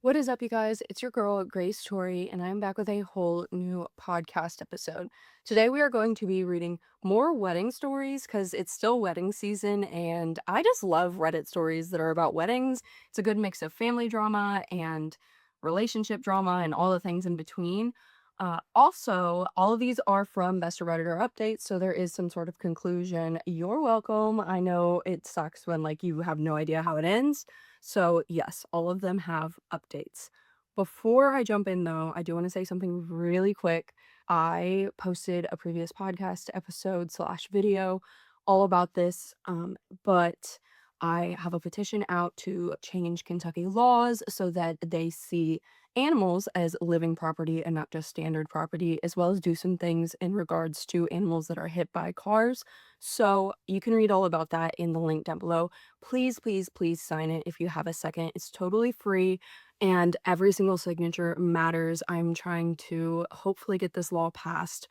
What is up, you guys? It's your girl, Grace Tori, and I'm back with a whole new podcast episode. Today, we are going to be reading more wedding stories because it's still wedding season, and I just love Reddit stories that are about weddings. It's a good mix of family drama and relationship drama and all the things in between. Also, all of these are from Best of Redditor updates, so there is some sort of conclusion. You're welcome. I know it sucks when you have no idea how it ends. So, yes, all of them have updates. Before I jump in, though, I do want to say something really quick. I posted a previous podcast episode slash video all about this, but I have a petition out to change Kentucky laws so that they see animals as living property and not just standard property, as well as do some things in regards to animals that are hit by cars. So you can read all about that in the link down below. Please, please, please sign it if you have a second. It's totally free and every single signature matters. I'm trying to hopefully get this law passed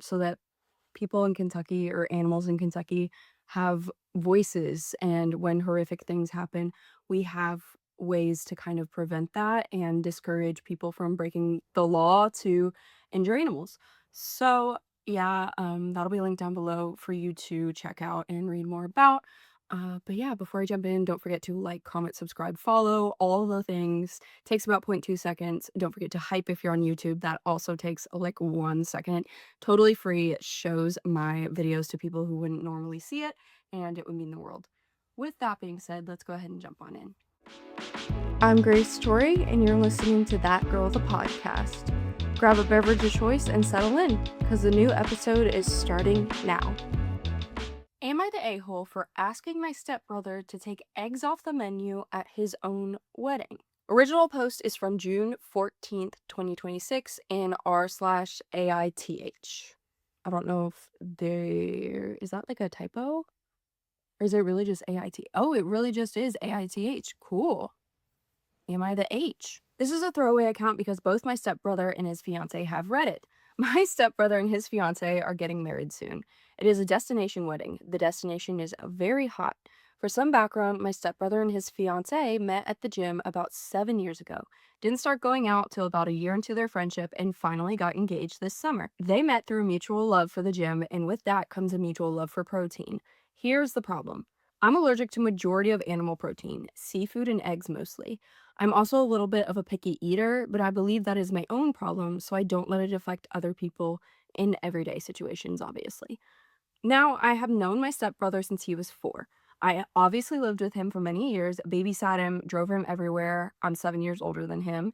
so that people in Kentucky or animals in Kentucky have voices. And when horrific things happen, we have ways to kind of prevent that and discourage people from breaking the law to injure animals. So, yeah, that'll be linked down below for you to check out and read more about. But yeah, before I jump in, don't forget to like, comment, subscribe, follow, all the things. Takes about 0.2 seconds. Don't forget to hype if you're on YouTube. That also takes like 1 second. Totally free. It shows my videos to people who wouldn't normally see it, and it would mean the world. With that being said, let's go ahead and jump on in. I'm Grace Story, and you're listening to That Girl the Podcast. Grab a beverage of choice and settle in, because the new episode is starting now. Am I the a-hole for asking my stepbrother to take eggs off the menu at his own wedding? Original post is from June 14th, 2026 in r/AITH. I don't know if there is that like a typo? Or is it really just AIT? Oh, it really just is AITH. Cool. Am I the H? This is a throwaway account because both my stepbrother and his fiance have read it. My stepbrother and his fiance are getting married soon. It is a destination wedding. The destination is very hot. For some background, my stepbrother and his fiance met at the gym about 7 years ago. Didn't start going out till about a year into their friendship and finally got engaged this summer. They met through mutual love for the gym, and with that comes a mutual love for protein. Here's the problem. I'm allergic to majority of animal protein, seafood and eggs mostly. I'm also a little bit of a picky eater, but I believe that is my own problem, so I don't let it affect other people in everyday situations, obviously. Now, I have known my stepbrother since he was 4. I obviously lived with him for many years, babysat him, drove him everywhere. I'm 7 years older than him,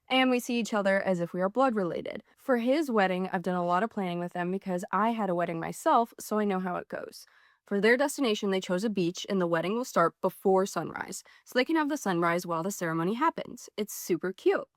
and we see each other as if we are blood related. For his wedding, I've done a lot of planning with them because I had a wedding myself, so I know how it goes. For their destination, they chose a beach, and the wedding will start before sunrise, so they can have the sunrise while the ceremony happens. It's super cute.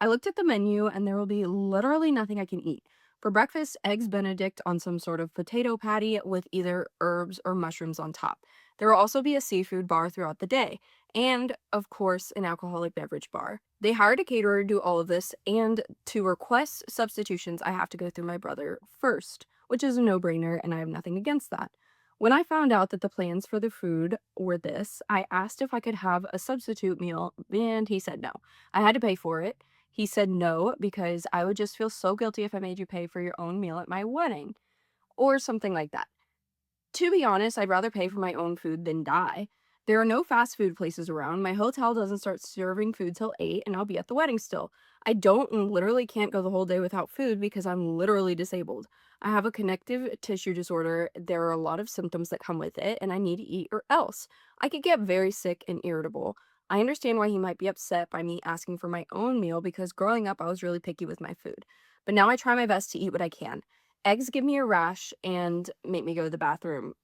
I looked at the menu, and there will be literally nothing I can eat. For breakfast, eggs Benedict on some sort of potato patty with either herbs or mushrooms on top. There will also be a seafood bar throughout the day, and, of course, an alcoholic beverage bar. They hired a caterer to do all of this, and to request substitutions, I have to go through my brother first, which is a no-brainer, and I have nothing against that. When I found out that the plans for the food were this, I asked if I could have a substitute meal, and he said no. I had to pay for it. He said no because I would just feel so guilty if I made you pay for your own meal at my wedding, or something like that. To be honest, I'd rather pay for my own food than die. There are no fast food places around. My hotel doesn't start serving food till 8, and I'll be at the wedding still. I don't and literally can't go the whole day without food because I'm literally disabled. I have a connective tissue disorder. There are a lot of symptoms that come with it, and I need to eat or else. I could get very sick and irritable. I understand why he might be upset by me asking for my own meal because growing up I was really picky with my food. But now I try my best to eat what I can. Eggs give me a rash and make me go to the bathroom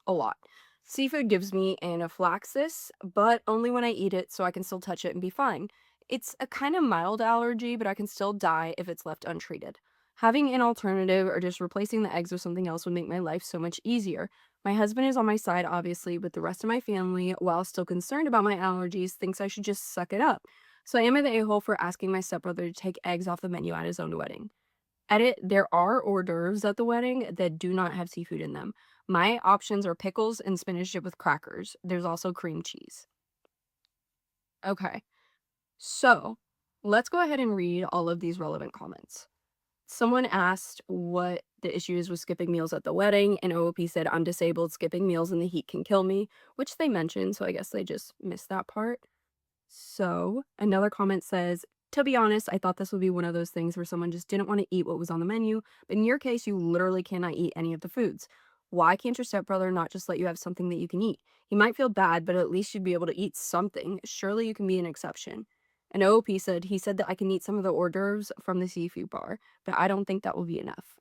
a lot. Seafood gives me anaphylaxis, but only when I eat it so I can still touch it and be fine. It's a kind of mild allergy, but I can still die if it's left untreated. Having an alternative or just replacing the eggs with something else would make my life so much easier. My husband is on my side, obviously, but the rest of my family, while still concerned about my allergies, thinks I should just suck it up. So I am the a-hole for asking my stepbrother to take eggs off the menu at his own wedding. Edit, there are hors d'oeuvres at the wedding that do not have seafood in them. My options are pickles and spinach dip with crackers. There's also cream cheese. Okay. So let's go ahead and read all of these relevant comments. Someone asked what the issue is with skipping meals at the wedding, and OOP said, I'm disabled, skipping meals in the heat can kill me, which they mentioned, so I guess they just missed that part. So, another comment says, to be honest, I thought this would be one of those things where someone just didn't want to eat what was on the menu, but in your case, you literally cannot eat any of the foods. Why can't your stepbrother not just let you have something that you can eat? He might feel bad, but at least you'd be able to eat something. Surely you can be an exception. And OOP said, he said that I can eat some of the hors d'oeuvres from the seafood bar, but I don't think that will be enough.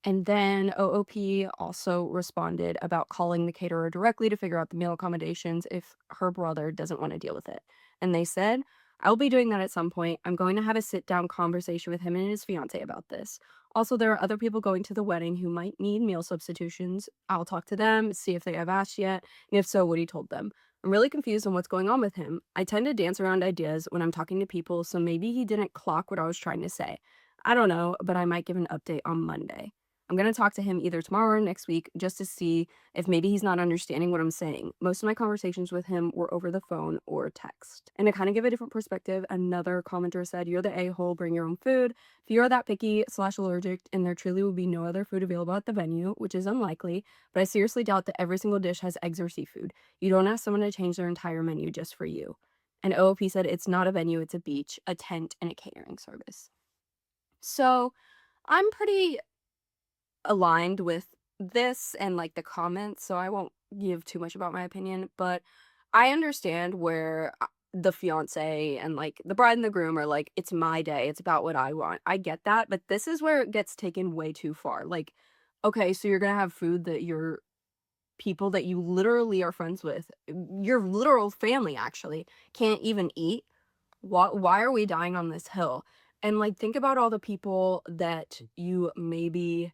And then OOP also responded about calling the caterer directly to figure out the meal accommodations if her brother doesn't want to deal with it. And they said, I'll be doing that at some point. I'm going to have a sit down conversation with him and his fiance about this. Also, there are other people going to the wedding who might need meal substitutions. I'll talk to them, see if they have asked yet, and if so, what he told them. I'm really confused on what's going on with him. I tend to dance around ideas when I'm talking to people, so maybe he didn't clock what I was trying to say. I don't know, but I might give an update on Monday. I'm gonna talk to him either tomorrow or next week just to see if maybe he's not understanding what I'm saying. Most of my conversations with him were over the phone or text. And to kind of give a different perspective, another commenter said, you're the a-hole, bring your own food. If you're that picky slash allergic and there truly will be no other food available at the venue, which is unlikely, but I seriously doubt that every single dish has eggs or seafood. You don't ask someone to change their entire menu just for you. And OOP said, it's not a venue, it's a beach, a tent, and a catering service. So I'm pretty aligned with this and like the comments, so I won't give too much about my opinion, but I understand where the fiance and like the bride and the groom are like, it's my day, it's about what I want. I get that, but this is where it gets taken way too far. Like, okay, so you're gonna have food that your people that you literally are friends with, your literal family actually, can't even eat. Why are we dying on this hill? And like, think about all the people that you maybe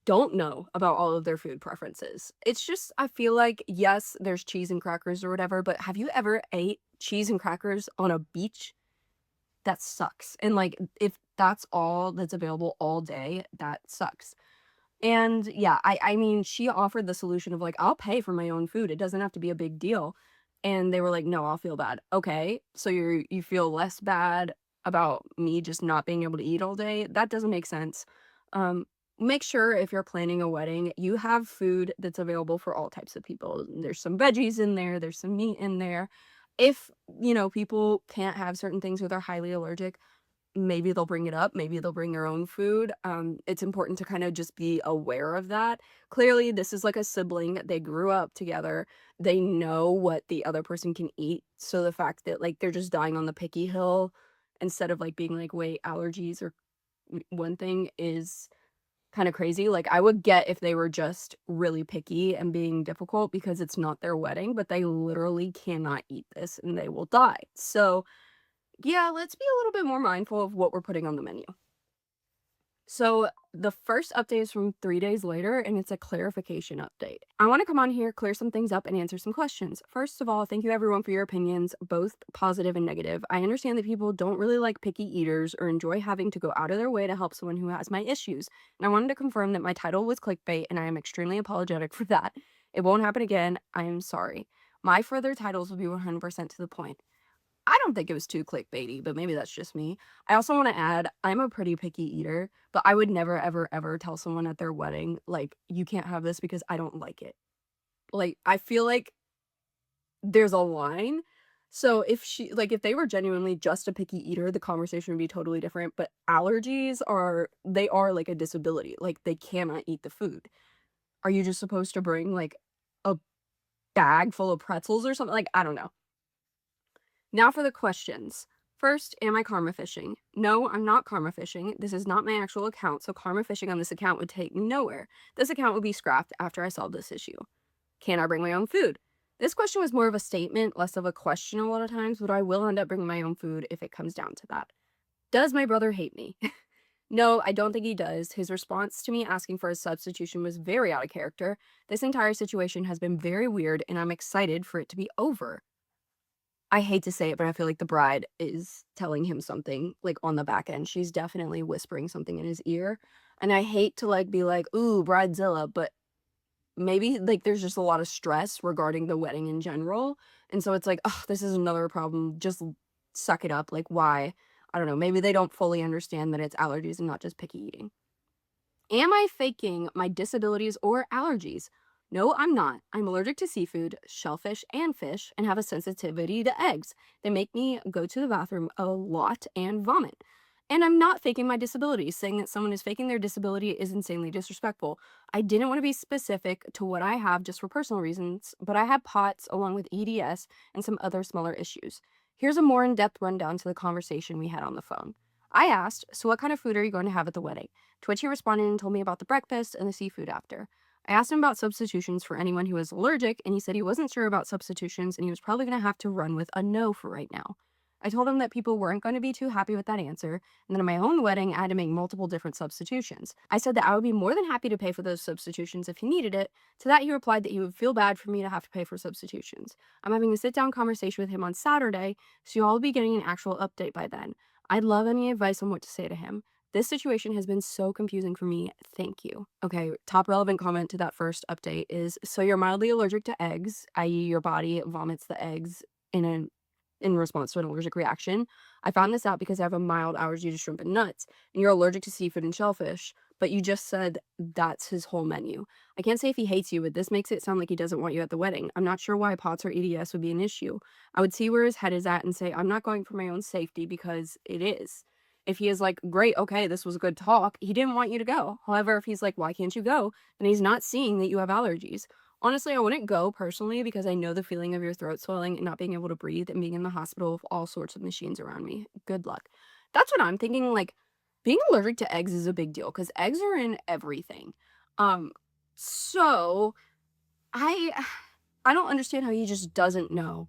don't know about all of their food preferences. It's just, I feel like, yes, there's cheese and crackers or whatever, but have you ever ate cheese and crackers on a beach? That sucks. And like, if that's all that's available all day, that sucks. And yeah, I mean, she offered the solution of like, I'll pay for my own food. It doesn't have to be a big deal. And they were like, no, I'll feel bad. Okay, so you feel less bad about me just not being able to eat all day? That doesn't make sense. Um, Make sure if you're planning a wedding, you have food that's available for all types of people. There's some veggies in there, there's some meat in there. If, people can't have certain things or they're highly allergic, maybe they'll bring it up, maybe they'll bring their own food. It's important to kind of just be aware of that. Clearly, this is like a sibling. They grew up together. They know what the other person can eat. So the fact that like they're just dying on the picky hill instead of like being like, wait, allergies or one thing is kind of crazy. Like I would get if they were just really picky and being difficult because it's not their wedding, but they literally cannot eat this and they will die. So yeah, let's be a little bit more mindful of what we're putting on the menu. So the first update is from 3 days later, and it's a clarification update. I want to come on here, clear some things up, and answer some questions. First of all, thank you everyone for your opinions, both positive and negative. I understand that people don't really like picky eaters or enjoy having to go out of their way to help someone who has my issues. And I wanted to confirm that my title was clickbait, and I am extremely apologetic for that. It won't happen again. I am sorry. My further titles will be 100% to the point. I don't think it was too clickbaity, but maybe that's just me. I also want to add, I'm a pretty picky eater, but I would never, ever, ever tell someone at their wedding, like, you can't have this because I don't like it. Like, I feel like there's a line. So if they were genuinely just a picky eater, the conversation would be totally different. But allergies they are like a disability. Like, they cannot eat the food. Are you just supposed to bring like a bag full of pretzels or something? Like, I don't know. Now for the questions. First, am I karma fishing? No, I'm not karma fishing. This is not my actual account, so karma fishing on this account would take me nowhere. This account would be scrapped after I solve this issue. Can I bring my own food? This question was more of a statement, less of a question a lot of times, but I will end up bringing my own food if it comes down to that. Does my brother hate me? No, I don't think he does. His response to me asking for a substitution was very out of character. This entire situation has been very weird, and I'm excited for it to be over. I hate to say it, but I feel like the bride is telling him something, like, on the back end. She's definitely whispering something in his ear, and I hate to, like, be like, "Ooh, bridezilla," but maybe, like, there's just a lot of stress regarding the wedding in general, and so it's like, "Ugh, this is another problem, just suck it up." Like, why? I don't know, maybe they don't fully understand that it's allergies and not just picky eating. Am I faking my disabilities or allergies? No, I'm not. I'm allergic to seafood, shellfish, and fish, and have a sensitivity to eggs. They make me go to the bathroom a lot and vomit. And I'm not faking my disability. Saying that someone is faking their disability is insanely disrespectful. I didn't want to be specific to what I have just for personal reasons, but I have POTS along with EDS and some other smaller issues. Here's a more in depth rundown to the conversation we had on the phone. I asked, "So, what kind of food are you going to have at the wedding?" To which he responded and told me about the breakfast and the seafood after. I asked him about substitutions for anyone who was allergic, and he said he wasn't sure about substitutions and he was probably going to have to run with a no for right now. I told him that people weren't going to be too happy with that answer, and that at my own wedding, I had to make multiple different substitutions. I said that I would be more than happy to pay for those substitutions if he needed it. To that, he replied that he would feel bad for me to have to pay for substitutions. I'm having a sit down conversation with him on Saturday, so you all will be getting an actual update by then. I'd love any advice on what to say to him. This situation has been so confusing for me. Thank you. Okay, top relevant comment to that first update is, so you're mildly allergic to eggs, i.e., your body vomits the eggs in a in response to an allergic reaction. I found this out because I have a mild allergy to shrimp and nuts, and you're allergic to seafood and shellfish, but you just said that's his whole menu. I can't say if he hates you, but this makes it sound like he doesn't want you at the wedding. I'm not sure why POTS or EDS would be an issue. I would see where his head is at and say, I'm not going for my own safety because it is. If he is like, great, okay, this was a good talk, he didn't want you to go. However, if he's like, why can't you go? Then he's not seeing that you have allergies. Honestly, I wouldn't go personally because I know the feeling of your throat swelling and not being able to breathe and being in the hospital with all sorts of machines around me. Good luck. That's what I'm thinking. Like, being allergic to eggs is a big deal because eggs are in everything. Um, so I I don't understand how he just doesn't know.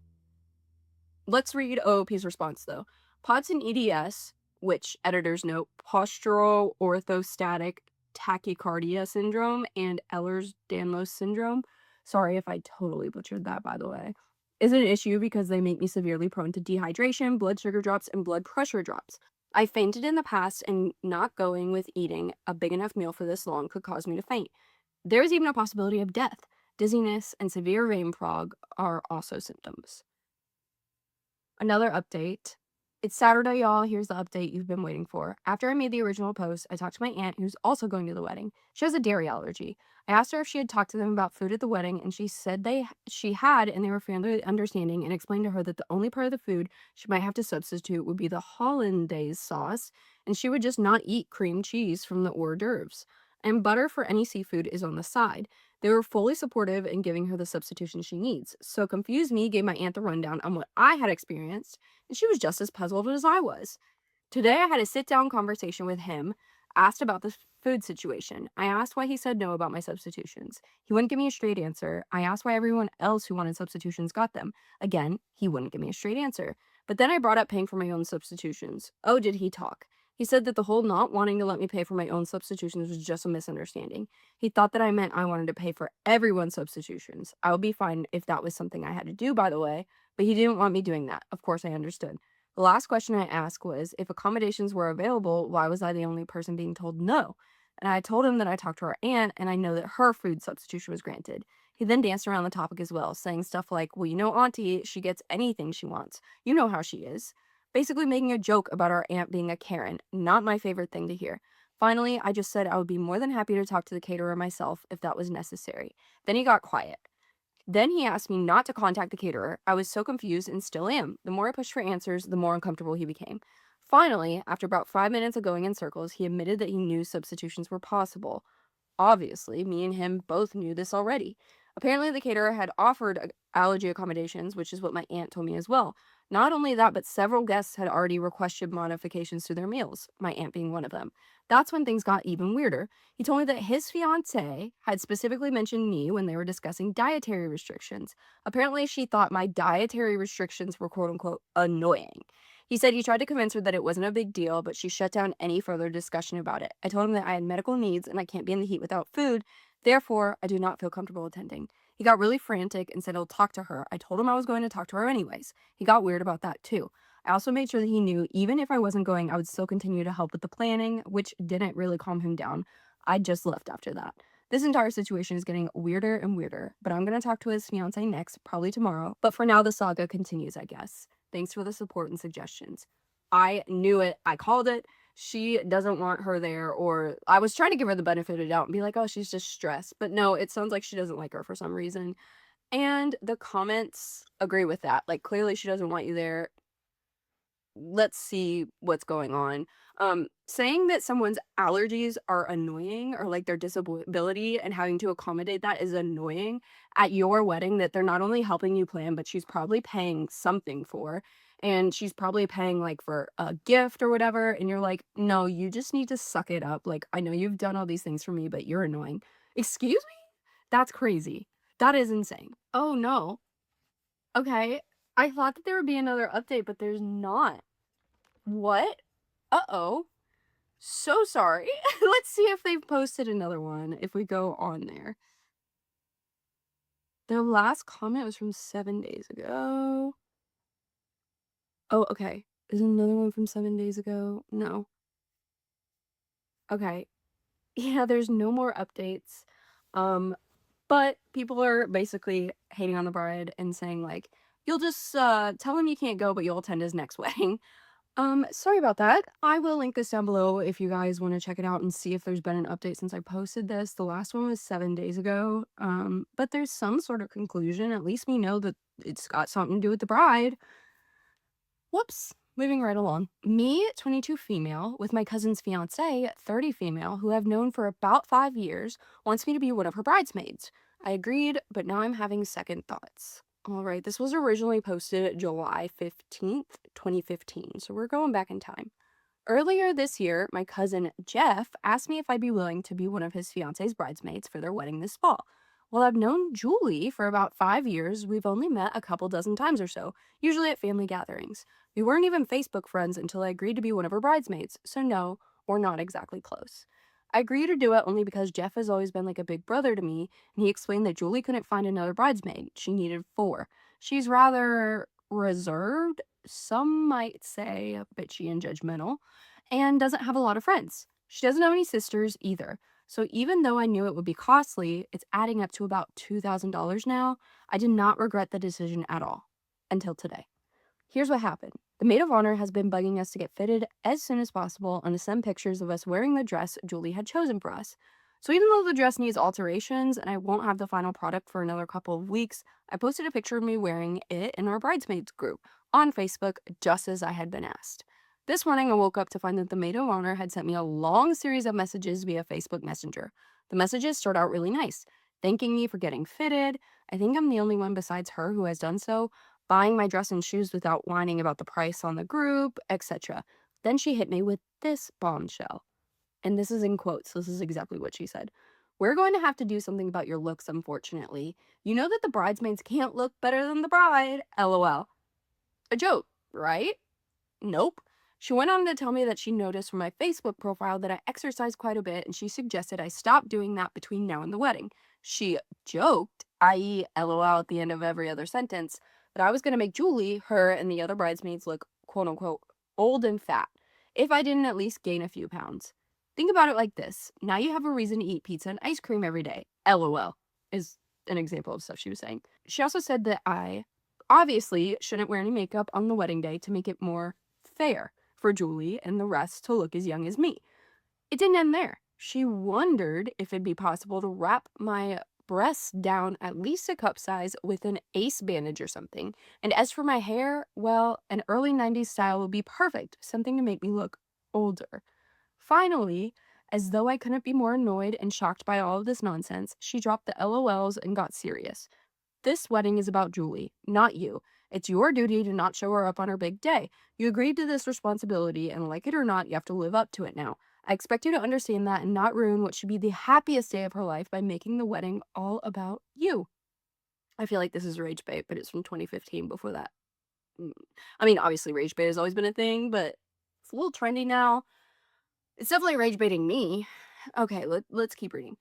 Let's read OOP's response though. POTS and EDS, which editors note postural orthostatic tachycardia syndrome and Ehlers-Danlos syndrome. Sorry if I totally butchered that, by the way. Is an issue because they make me severely prone to dehydration, blood sugar drops, and blood pressure drops. I fainted in the past, and not going with eating a big enough meal for this long could cause me to faint. There is even a possibility of death. Dizziness and severe vein fog are also symptoms. Another update. It's Saturday, y'all. Here's the update you've been waiting for. After I made the original post, I talked to my aunt, who's also going to the wedding. She has a dairy allergy. I asked her if she had talked to them about food at the wedding, and she said she had, and they were fairly understanding, and explained to her that the only part of the food she might have to substitute would be the hollandaise sauce, and she would just not eat cream cheese from the hors d'oeuvres. And butter for any seafood is on the side. They were fully supportive in giving her the substitution she needs. So Confused Me gave my aunt the rundown on what I had experienced, and she was just as puzzled as I was. Today, I had a sit down conversation with him, asked about the food situation. I asked why he said no about my substitutions. He wouldn't give me a straight answer. I asked why everyone else who wanted substitutions got them. Again, he wouldn't give me a straight answer. But then I brought up paying for my own substitutions. Oh, did he talk? He said that the whole not wanting to let me pay for my own substitutions was just a misunderstanding. He thought that I meant I wanted to pay for everyone's substitutions. I would be fine if that was something I had to do, by the way, but he didn't want me doing that. Of course, I understood. The last question I asked was, if accommodations were available, why was I the only person being told no? And I told him that I talked to our aunt and I know that her food substitution was granted. He then danced around the topic as well, saying stuff like, well, you know, Auntie, she gets anything she wants. You know how she is. Basically making a joke about our aunt being a Karen. Not my favorite thing to hear. Finally, I just said I would be more than happy to talk to the caterer myself if that was necessary. Then he got quiet. Then he asked me not to contact the caterer. I was so confused and still am. The more I pushed for answers, the more uncomfortable he became. Finally, after about 5 minutes of going in circles, he admitted that he knew substitutions were possible. Obviously, me and him both knew this already. Apparently, the caterer had offered allergy accommodations, which is what my aunt told me as well. Not only that, but several guests had already requested modifications to their meals, my aunt being one of them. That's when things got even weirder. He told me that his fiancee had specifically mentioned me when they were discussing dietary restrictions. Apparently, she thought my dietary restrictions were quote unquote annoying. He said he tried to convince her that it wasn't a big deal, but she shut down any further discussion about it. I told him that I had medical needs and I can't be in the heat without food. Therefore, I do not feel comfortable attending. He got really frantic and said he'll talk to her. I told him I was going to talk to her anyways. He got weird about that too. I also made sure that he knew even if I wasn't going, I would still continue to help with the planning, which didn't really calm him down. I just left after that. This entire situation is getting weirder and weirder, but I'm gonna talk to his fiance next, probably tomorrow. But for now, the saga continues, I guess. Thanks for the support and suggestions. I knew it. I called it. She doesn't want her there, or I was trying to give her the benefit of the doubt and be like, oh, she's just stressed. But no, it sounds like she doesn't like her for some reason. And the comments agree with that. Like, clearly she doesn't want you there. Let's see what's going on. Saying that someone's allergies are annoying or like their disability and having to accommodate that is annoying at your wedding that they're not only helping you plan, but she's probably paying something for. And she's probably paying like for a gift or whatever. And you're like, no, you just need to suck it up. Like, I know you've done all these things for me, but you're annoying. Excuse me? That's crazy. That is insane. Oh no. Okay. I thought that there would be another update, but there's not. What? Uh-oh. So sorry. Let's see if they've posted another one, if we go on there. Their last comment was from 7 days ago. Oh, okay. Is another one from 7 days ago? No. Okay. Yeah, there's no more updates. But people are basically hating on the bride and saying, like, you'll just tell him you can't go, but you'll attend his next wedding. Sorry about that. I will link this down below if you guys want to check it out and see if there's been an update since I posted this. The last one was 7 days ago. But there's some sort of conclusion. At least we know that it's got something to do with the bride. Whoops. Moving right along. Me, 22 female, with my cousin's fiance, 30 female, who I've known for about 5 years, wants me to be one of her bridesmaids. I agreed, but now I'm having second thoughts. All right, this was originally posted July 15th, 2015, so we're going back in time. Earlier this year, my cousin Jeff asked me if I'd be willing to be one of his fiance's bridesmaids for their wedding this fall. Well, I've known Julie for about 5 years. We've only met a couple dozen times or so, usually at family gatherings. We weren't even Facebook friends until I agreed to be one of her bridesmaids, so no, we're not exactly close. I agreed to do it only because Jeff has always been like a big brother to me, and he explained that Julie couldn't find another bridesmaid. She needed 4. She's rather reserved, some might say bitchy and judgmental, and doesn't have a lot of friends. She doesn't have any sisters either. So even though I knew it would be costly, it's adding up to about $2,000 now. I did not regret the decision at all until today. Here's what happened. The maid of honor has been bugging us to get fitted as soon as possible and to send pictures of us wearing the dress Julie had chosen for us. So even though the dress needs alterations and I won't have the final product for another couple of weeks, I posted a picture of me wearing it in our bridesmaids group on Facebook just as I had been asked. This morning I woke up to find that the maid of honor had sent me a long series of messages via Facebook Messenger. The messages start out really nice, thanking me for getting fitted. I think I'm the only one besides her who has done so, buying my dress and shoes without whining about the price on the group, etc. Then she hit me with this bombshell. And this is in quotes. This is exactly what she said. We're going to have to do something about your looks, unfortunately. You know that the bridesmaids can't look better than the bride. LOL. A joke, right? Nope. She went on to tell me that she noticed from my Facebook profile that I exercise quite a bit, and she suggested I stop doing that between now and the wedding. She joked, i.e., LOL at the end of every other sentence, that I was going to make Julie, her, and the other bridesmaids look quote unquote old and fat if I didn't at least gain a few pounds. Think about it like this. Now you have a reason to eat pizza and ice cream every day. LOL is an example of stuff she was saying. She also said that I obviously shouldn't wear any makeup on the wedding day to make it more fair for Julie and the rest to look as young as me. It didn't end there. She wondered if it'd be possible to wrap my breasts down at least a cup size with an ace bandage or something. And as for my hair, well, an early 90s style would be perfect, something to make me look older. Finally, as though I couldn't be more annoyed and shocked by all of this nonsense, she dropped the LOLs and got serious. This wedding is about Julie, not you. It's your duty to not show her up on her big day. You agreed to this responsibility, and like it or not, you have to live up to it now. I expect you to understand that and not ruin what should be the happiest day of her life by making the wedding all about you. I feel like this is rage bait, but it's from 2015 before that. I mean, obviously rage bait has always been a thing, but it's a little trendy now. It's definitely rage baiting me. Okay, let's keep reading.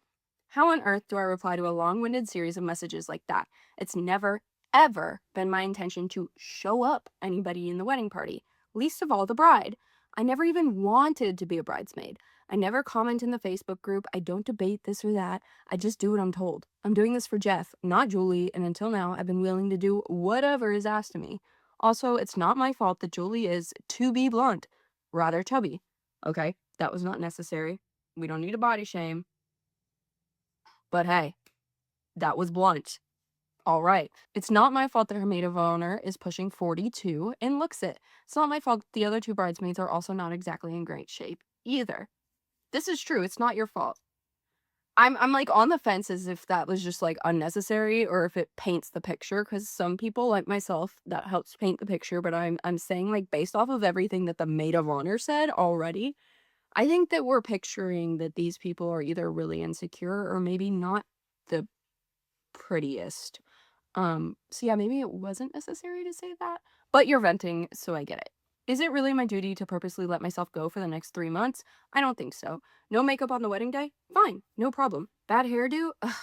How on earth do I reply to a long-winded series of messages like that? It's never, ever been my intention to show up anybody in the wedding party, least of all the bride. I never even wanted to be a bridesmaid. I never comment in the Facebook group. I don't debate this or that. I just do what I'm told. I'm doing this for Jeff, not Julie, and until now, I've been willing to do whatever is asked of me. Also, it's not my fault that Julie is, to be blunt, rather chubby. Okay, that was not necessary. We don't need a body shame. But hey, that was blunt. All right. It's not my fault that her maid of honor is pushing 42 and looks it. It's not my fault the other two bridesmaids are also not exactly in great shape either. This is true. It's not your fault. I'm like on the fence as if that was just like unnecessary or if it paints the picture, because some people like myself that helps paint the picture, but I'm saying like based off of everything that the maid of honor said already, I think that we're picturing that these people are either really insecure or maybe not the prettiest. So yeah, maybe it wasn't necessary to say that, but you're venting, so I get it. Is it really my duty to purposely let myself go for the next 3 months? I don't think so. No makeup on the wedding day? Fine, no problem. Bad hairdo? Ugh,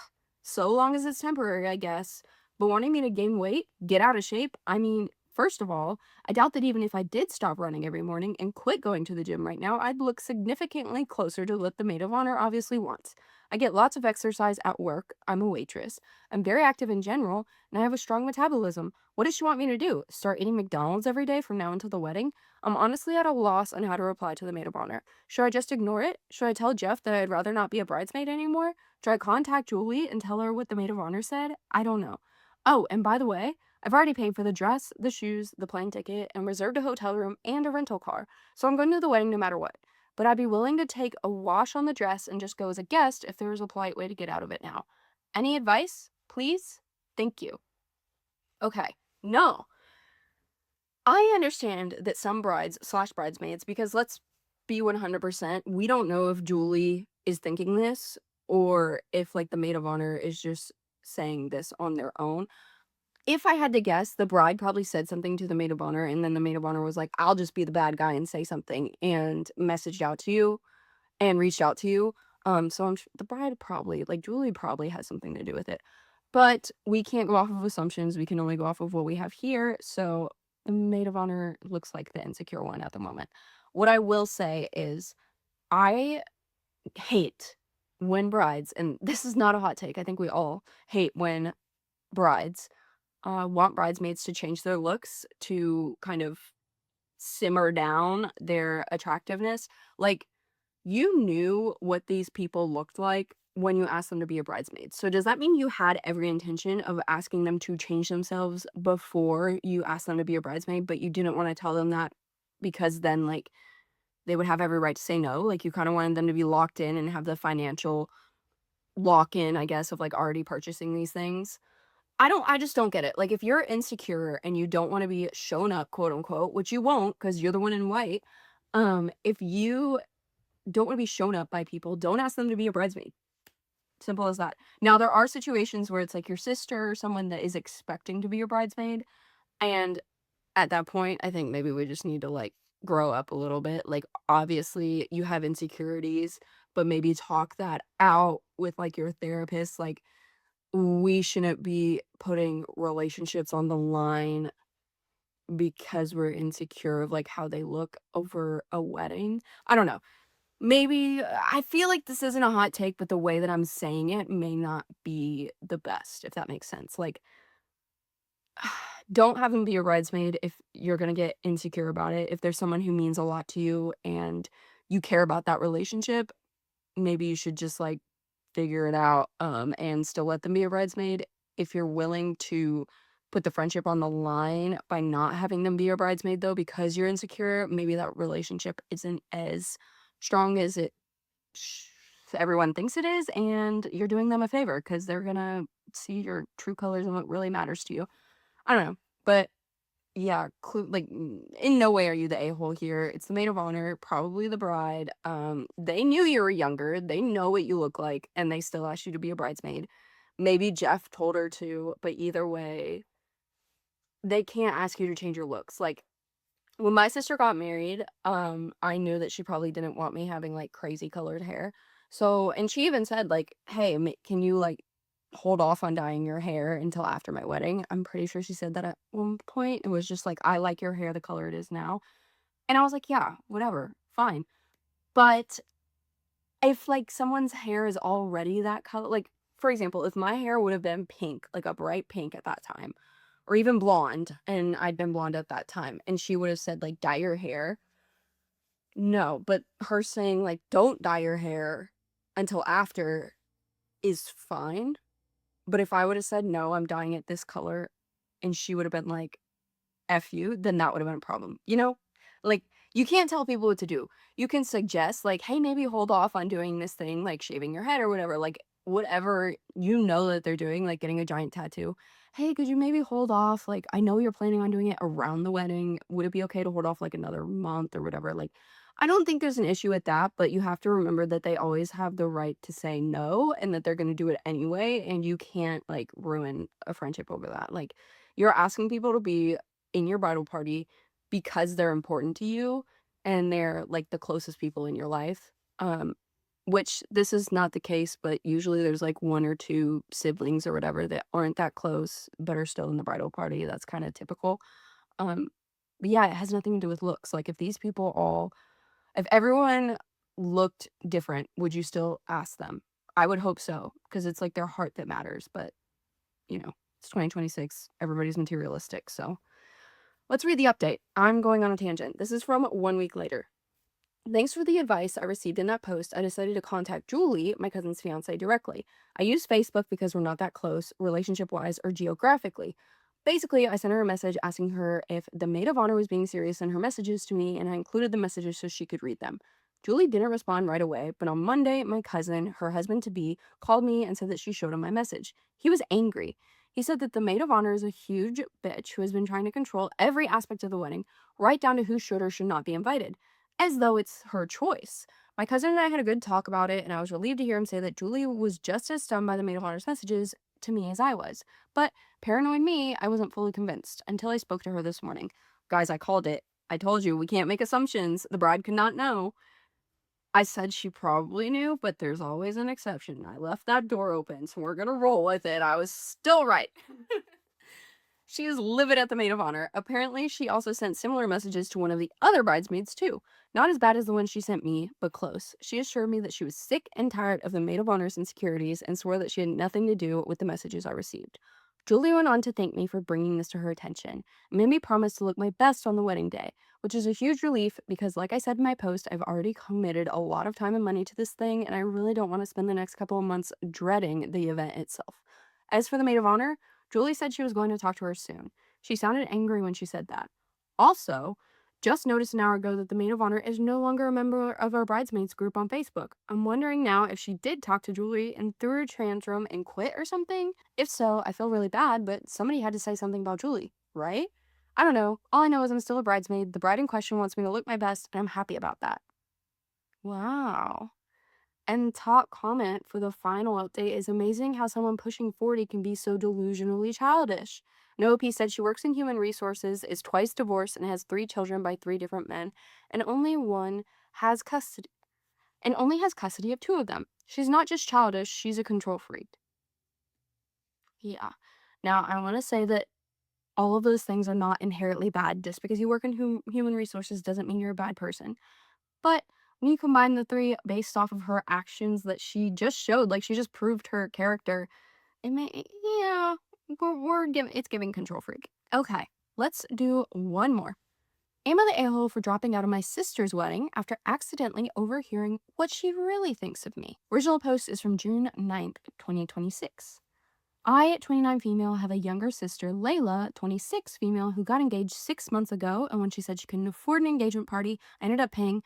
so long as it's temporary, I guess. But wanting me to gain weight, get out of shape? I mean, first of all, I doubt that even if I did stop running every morning and quit going to the gym right now, I'd look significantly closer to what the maid of honor obviously wants. I get lots of exercise at work. I'm a waitress. I'm very active in general, and I have a strong metabolism. What does she want me to do? Start eating McDonald's every day from now until the wedding? I'm honestly at a loss on how to reply to the maid of honor. Should I just ignore it? Should I tell Jeff that I'd rather not be a bridesmaid anymore? Should I contact Julie and tell her what the maid of honor said? I don't know. Oh, and by the way, I've already paid for the dress, the shoes, the plane ticket, and reserved a hotel room and a rental car, so I'm going to the wedding no matter what. But I'd be willing to take a wash on the dress and just go as a guest if there was a polite way to get out of it now. Any advice? Please? Thank you. Okay. No. I understand that some brides slash bridesmaids, because let's be 100%, we don't know if Julie is thinking this or if like the maid of honor is just saying this on their own. If I had to guess, the bride probably said something to the maid of honor, and then the maid of honor was like, I'll just be the bad guy and say something, and messaged out to you and reached out to you. So the bride probably, like Julie probably has something to do with it. But we can't go off of assumptions. We can only go off of what we have here. So the maid of honor looks like the insecure one at the moment. What I will say is I hate when brides, and this is not a hot take. I think we all hate when brides want bridesmaids to change their looks to kind of simmer down their attractiveness. Like, you knew what these people looked like when you asked them to be a bridesmaid. So does that mean you had every intention of asking them to change themselves before you asked them to be a bridesmaid, but you didn't want to tell them that because then like they would have every right to say no? Like you kind of wanted them to be locked in and have the financial lock in, I guess, of like already purchasing these things. I just don't get it. Like if you're insecure and you don't want to be shown up, quote unquote, which you won't because you're the one in white. If you don't want to be shown up by people, don't ask them to be a bridesmaid. Simple as that. Now, there are situations where it's like your sister or someone that is expecting to be your bridesmaid. And at that point, I think maybe we just need to like grow up a little bit. Like, obviously, you have insecurities, but maybe talk that out with like your therapist. Like, we shouldn't be putting relationships on the line because we're insecure of like how they look over a wedding. I don't know. Maybe I feel like this isn't a hot take, but the way that I'm saying it may not be the best, if that makes sense. Like, don't have them be your bridesmaid if you're gonna get insecure about it. If there's someone who means a lot to you and you care about that relationship, maybe you should just like figure it out and still let them be a bridesmaid. If you're willing to put the friendship on the line by not having them be your bridesmaid though because you're insecure, maybe that relationship isn't as strong as it everyone thinks it is, and you're doing them a favor because they're gonna see your true colors and what really matters to you. I don't know, but yeah, in no way are you the a-hole here. It's the maid of honor, probably the bride. They knew you were younger, they know what you look like, and they still asked you to be a bridesmaid. Maybe Jeff told her to, but either way, they can't ask you to change your looks. Like, when my sister got married, I knew that she probably didn't want me having, like, crazy colored hair. So and she even said, like, "Hey, can you, like, hold off on dyeing your hair until after my wedding?" I'm pretty sure she said that at one point. It was just like, "I like your hair the color it is now." And I was like, "Yeah, whatever, fine." But if, like, someone's hair is already that color, like, for example, if my hair would have been pink, like a bright pink at that time, or even blonde, and I'd been blonde at that time, and she would have said, like, "Dye your hair." No, but her saying, like, "Don't dye your hair until after," is fine. But if I would have said, "No, I'm dyeing it this color," and she would have been like, "F you," then that would have been a problem, you know? Like, you can't tell people what to do. You can suggest, like, "Hey, maybe hold off on doing this thing, like shaving your head or whatever," like, whatever you know that they're doing, like getting a giant tattoo. "Hey, could you maybe hold off? Like, I know you're planning on doing it around the wedding. Would it be okay to hold off, like, another month or whatever?" Like, I don't think there's an issue with that, but you have to remember that they always have the right to say no and that they're gonna do it anyway, and you can't, like, ruin a friendship over that. Like, you're asking people to be in your bridal party because they're important to you and they're, like, the closest people in your life, which this is not the case, but usually there's, like, 1 or 2 siblings or whatever that aren't that close but are still in the bridal party. That's kinda typical. Um, but yeah, it has nothing to do with looks. Like, if everyone looked different, would you still ask them? I would hope so, because it's, like, their heart that matters, but, it's 2026, everybody's materialistic, so let's read the update. I'm going on a tangent. This is from 1 week later. Thanks for the advice I received in that post. I decided to contact Julie, my cousin's fiance, directly. I use Facebook because we're not that close, relationship wise or geographically. Basically, I sent her a message asking her if the maid of honor was being serious in her messages to me, and I included the messages so she could read them. Julie didn't respond right away, but on Monday, my cousin, her husband to be, called me and said that she showed him my message. He was angry. He said that the maid of honor is a huge bitch who has been trying to control every aspect of the wedding, right down to who should or should not be invited, as though it's her choice. My cousin and I had a good talk about it, and I was relieved to hear him say that Julie was just as stunned by the maid of honor's messages to me as I was. But paranoid me, I wasn't fully convinced until I spoke to her this morning. Guys, I called it. I told you we can't make assumptions. The bride could not know. I said she probably knew, but there's always an exception. I left that door open, so we're gonna roll with it. I was still right. She is livid at the maid of honor. Apparently, she also sent similar messages to one of the other bridesmaids, too. Not as bad as the one she sent me, but close. She assured me that she was sick and tired of the maid of honor's insecurities and swore that she had nothing to do with the messages I received. Julie went on to thank me for bringing this to her attention and made me promise to look my best on the wedding day, which is a huge relief because, like I said in my post, I've already committed a lot of time and money to this thing, and I really don't want to spend the next couple of months dreading the event itself. As for the maid of honor, Julie said she was going to talk to her soon. She sounded angry when she said that. Also, just noticed an hour ago that the maid of honor is no longer a member of our bridesmaids group on Facebook. I'm wondering now if she did talk to Julie and threw a tantrum and quit or something. If so, I feel really bad, but somebody had to say something about Julie, right? I don't know. All I know is I'm still a bridesmaid. The bride in question wants me to look my best, and I'm happy about that. Wow. And top comment for the final update is amazing how someone pushing 40 can be so delusionally childish. Noop said she works in human resources, is twice divorced, and has 3 children by 3 different men, and has custody only has custody of 2 of them. She's not just childish, she's a control freak. Yeah. Now, I want to say that all of those things are not inherently bad. Just because you work in human resources doesn't mean you're a bad person. But when you combine the 3 based off of her actions that she just showed, like, she just proved her character, it may yeah, we're giving it's giving control freak. Okay, let's do one more. Am I the a-hole for dropping out of my sister's wedding after accidentally overhearing what she really thinks of me? Original post is from June 9th, 2026. I, 29 female, have a younger sister, Layla, 26 female, who got engaged 6 months ago. And when she said she couldn't afford an engagement party, I ended up paying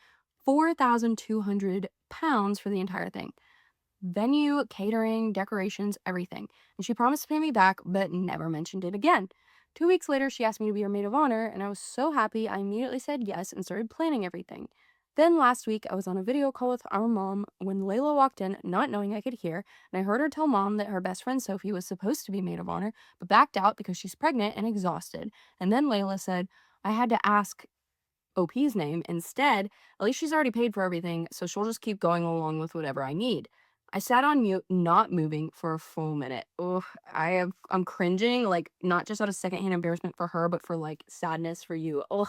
£4,200 for the entire thing: venue, catering, decorations, everything. And she promised to pay me back, but never mentioned it again. 2 weeks later, she asked me to be her maid of honor, and I was so happy I immediately said yes and started planning everything. Then last week, I was on a video call with our mom when Layla walked in, not knowing I could hear, and I heard her tell mom that her best friend Sophie was supposed to be maid of honor, but backed out because she's pregnant and exhausted. And then Layla said, I had to ask OP's name instead. At least she's already paid for everything, so she'll just keep going along with whatever I need. I sat on mute, not moving for a full minute. Ugh, I'm cringing, like, not just out of secondhand embarrassment for her, but for, like, sadness for you. Ugh.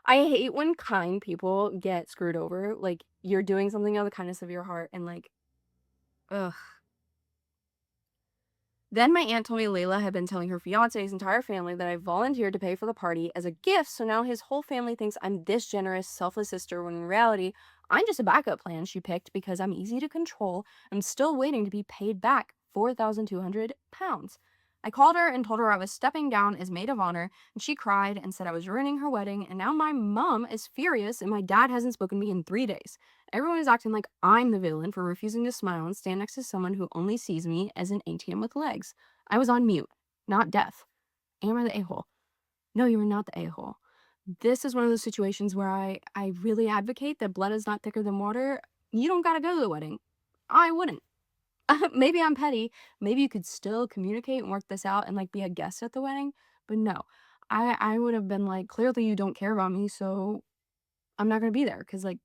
I hate when kind people get screwed over. Like, you're doing something out of the kindness of your heart and, like, ugh. Then my aunt told me Layla had been telling her fiance's entire family that I volunteered to pay for the party as a gift, so now his whole family thinks I'm this generous, selfless sister, when in reality, I'm just a backup plan she picked because I'm easy to control. I'm still waiting to be paid back £4,200. I called her and told her I was stepping down as maid of honor, and she cried and said I was ruining her wedding, and now my mom is furious and my dad hasn't spoken to me in 3 days. Everyone is acting like I'm the villain for refusing to smile and stand next to someone who only sees me as an ATM with legs. I was on mute, not deaf. Am I the a-hole? No, you are not the a-hole. This is one of those situations where I really advocate that blood is not thicker than water. You don't gotta go to the wedding. I wouldn't. Maybe I'm petty. Maybe you could still communicate and work this out and like be a guest at the wedding. But no, I would have been like, clearly you don't care about me, so I'm not gonna be there because like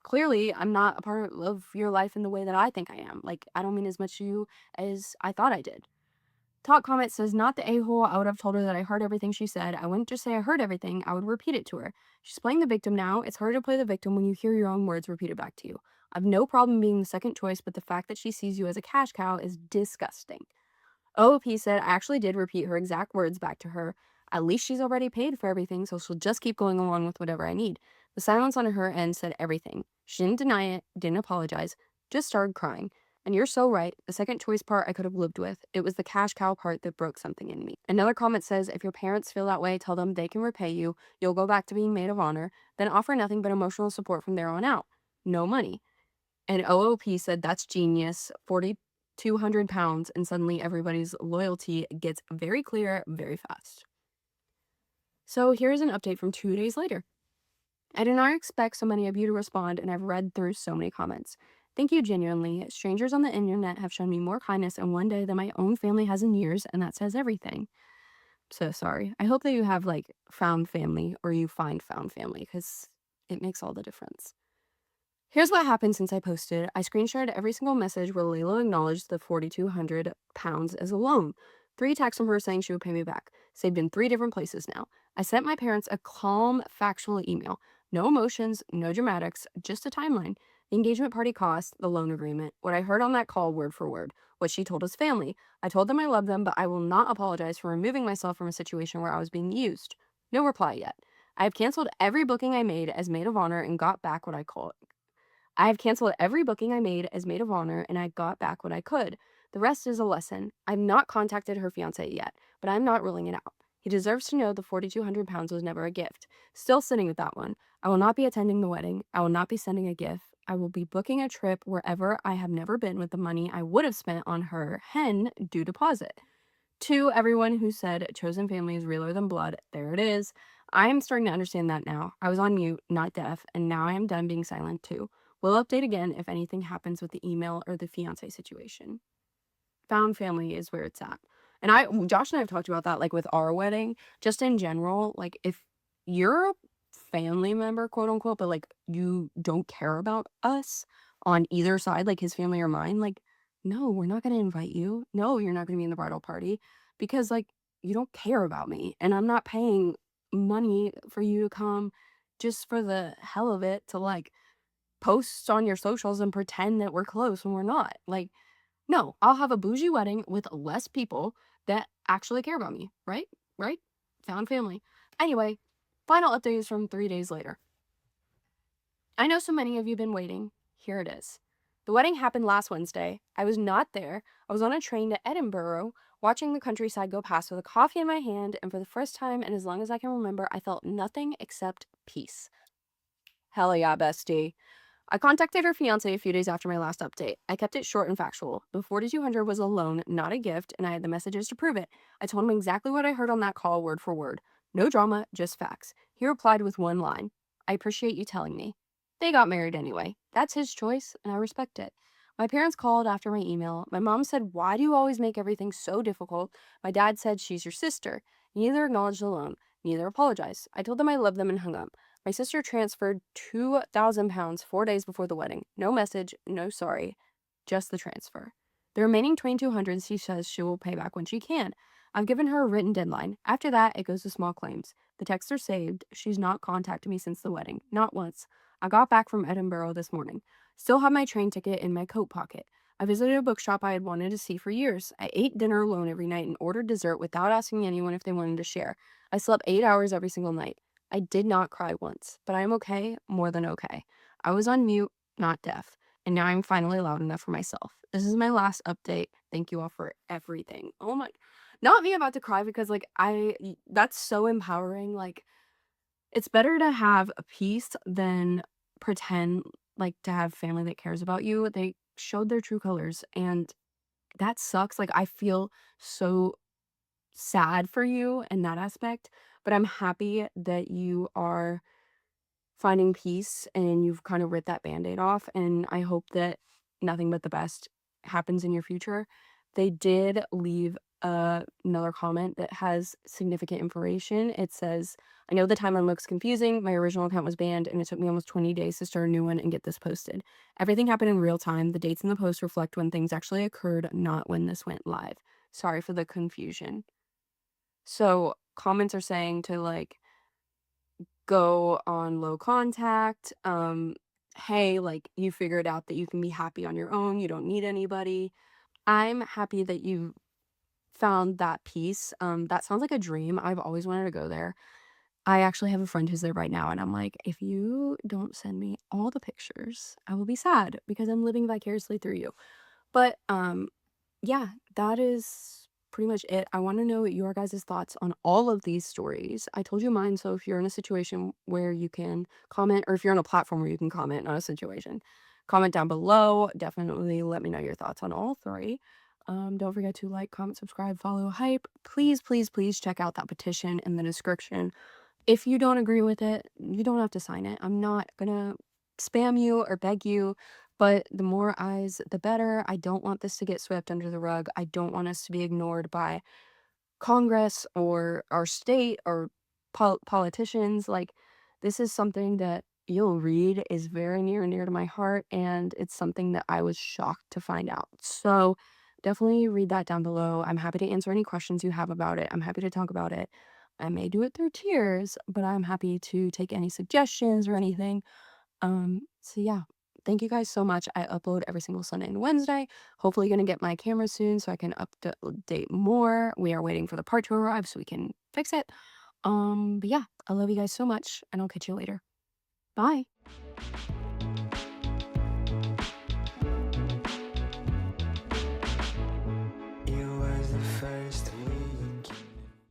clearly I'm not a part of your life in the way that I think I am. Like, I don't mean as much to you as I thought I did. Talk comment says, not the a-hole. I would have told her that I heard everything she said. I wouldn't just say I heard everything. I would repeat it to her. She's playing the victim now. It's harder to play the victim when you hear your own words repeated back to you. I've no problem being the second choice, but the fact that she sees you as a cash cow is disgusting. OOP said, I actually did repeat her exact words back to her. At least she's already paid for everything, so she'll just keep going along with whatever I need. The silence on her end said everything. She didn't deny it, didn't apologize, just started crying. And you're so right. The second choice part I could have lived with. It was the cash cow part that broke something in me. Another comment says, if your parents feel that way, tell them they can repay you. You'll go back to being maid of honor. Then offer nothing but emotional support from there on out. No money. And OOP said, that's genius. 4,200 pounds, and suddenly everybody's loyalty gets very clear very fast. So here's an update from 2 days later. I did not expect so many of you to respond, and I've read through so many comments. Thank you genuinely. Strangers on the internet have shown me more kindness in one day than my own family has in years, and that says everything. So sorry. I hope that you have like found family or you find found family because it makes all the difference. Here's what happened since I posted. I screenshotted every single message where Layla acknowledged the 4,200 pounds as a loan. 3 texts from her saying she would pay me back. Saved in 3 different places now. I sent my parents a calm, factual email. No emotions, no dramatics, just a timeline. The engagement party cost, the loan agreement, what I heard on that call word for word, what she told his family. I told them I love them, but I will not apologize for removing myself from a situation where I was being used. No reply yet. I have canceled every booking I made as maid of honor and got back what I called. I have canceled every booking I made as maid of honor, and I got back what I could. The rest is a lesson. I've not contacted her fiance yet, but I'm not ruling it out. He deserves to know the 4,200 pounds was never a gift. Still sitting with that one. I will not be attending the wedding. I will not be sending a gift. I will be booking a trip wherever I have never been with the money I would have spent on her hen due deposit. To everyone who said chosen family is realer than blood, there it is. I am starting to understand that now. I was on mute, not deaf, and now I am done being silent too. We'll update again if anything happens with the email or the fiance situation. Found family is where it's at. And Josh and I have talked about that, like with our wedding, just in general. Like, if you're a family member, quote unquote, but like you don't care about us on either side, like his family or mine, like, no, we're not going to invite you. No, you're not going to be in the bridal party because, like, you don't care about me. And I'm not paying money for you to come just for the hell of it to, like, post on your socials and pretend that we're close when we're not. Like, no, I'll have a bougie wedding with less people that actually care about me, right? Right? Found family. Anyway, final updates from 3 days later. I know so many of you have been waiting. Here it is. The wedding happened last Wednesday. I was not there. I was on a train to Edinburgh, watching the countryside go past with a coffee in my hand, and for the first time and as long as I can remember, I felt nothing except peace. Hell yeah, bestie. I contacted her fiance a few days after my last update. I kept it short and factual. The 4,200 was a loan, not a gift, and I had the messages to prove it. I told him exactly what I heard on that call, word for word. No drama, just facts. He replied with one line. I appreciate you telling me. They got married anyway. That's his choice, and I respect it. My parents called after my email. My mom said, why do you always make everything so difficult? My dad said, she's your sister. Neither acknowledged the loan. Neither apologized. I told them I loved them and hung up. My sister transferred 2,000 pounds 4 days before the wedding. No message, no sorry, just the transfer. The remaining 2,200 she says she will pay back when she can. I've given her a written deadline. After that, it goes to small claims. The texts are saved. She's not contacted me since the wedding. Not once. I got back from Edinburgh this morning. Still have my train ticket in my coat pocket. I visited a bookshop I had wanted to see for years. I ate dinner alone every night and ordered dessert without asking anyone if they wanted to share. I slept 8 hours every single night. I did not cry once, but I am okay, more than okay. I was on mute, not deaf, and now I'm finally loud enough for myself. This is my last update. Thank you all for everything. Oh my, not me about to cry because like that's so empowering. Like it's better to have a peace than pretend like to have family that cares about you. They showed their true colors and that sucks. Like I feel so sad for you in that aspect, but I'm happy that you are finding peace and you've kind of ripped that band-aid off, and I hope that nothing but the best happens in your future. They did leave another comment that has significant information. It says, "I know the timeline looks confusing. My original account was banned, and it took me almost 20 days to start a new one and get this posted. Everything happened in real time. The dates in the post reflect when things actually occurred, not when this went live. Sorry for the confusion." So, comments are saying to, like, go on low contact. Hey, like you figured out that you can be happy on your own. You don't need anybody. I'm happy that you found that peace. That sounds like a dream. I've always wanted to go there. I actually have a friend who's there right now, and I'm like, if you don't send me all the pictures, I will be sad because I'm living vicariously through you. But yeah, that is pretty much it. I want to know your guys' thoughts on all of these stories. I told you mine, so if you're in a situation where you can comment, or if you're on a platform where you can comment, not a situation, comment down below. Definitely let me know your thoughts on all three. Don't forget to like, comment, subscribe, follow, hype. Please, please, please check out that petition in the description. If you don't agree with it, you don't have to sign it. I'm not gonna spam you or beg you, but the more eyes, the better. I don't want this to get swept under the rug. I don't want us to be ignored by Congress or our state or politicians. Like, this is something that you'll read is very near and dear to my heart, and it's something that I was shocked to find out. So definitely read that down below. I'm happy to answer any questions you have about it. I'm happy to talk about it. I may do it through tears, but I'm happy to take any suggestions or anything. So yeah, thank you guys so much. I upload every single Sunday and Wednesday. Hopefully gonna get my camera soon so I can update more. We are waiting for the part to arrive so we can fix it. But yeah, I love you guys so much and I'll catch you later. Bye.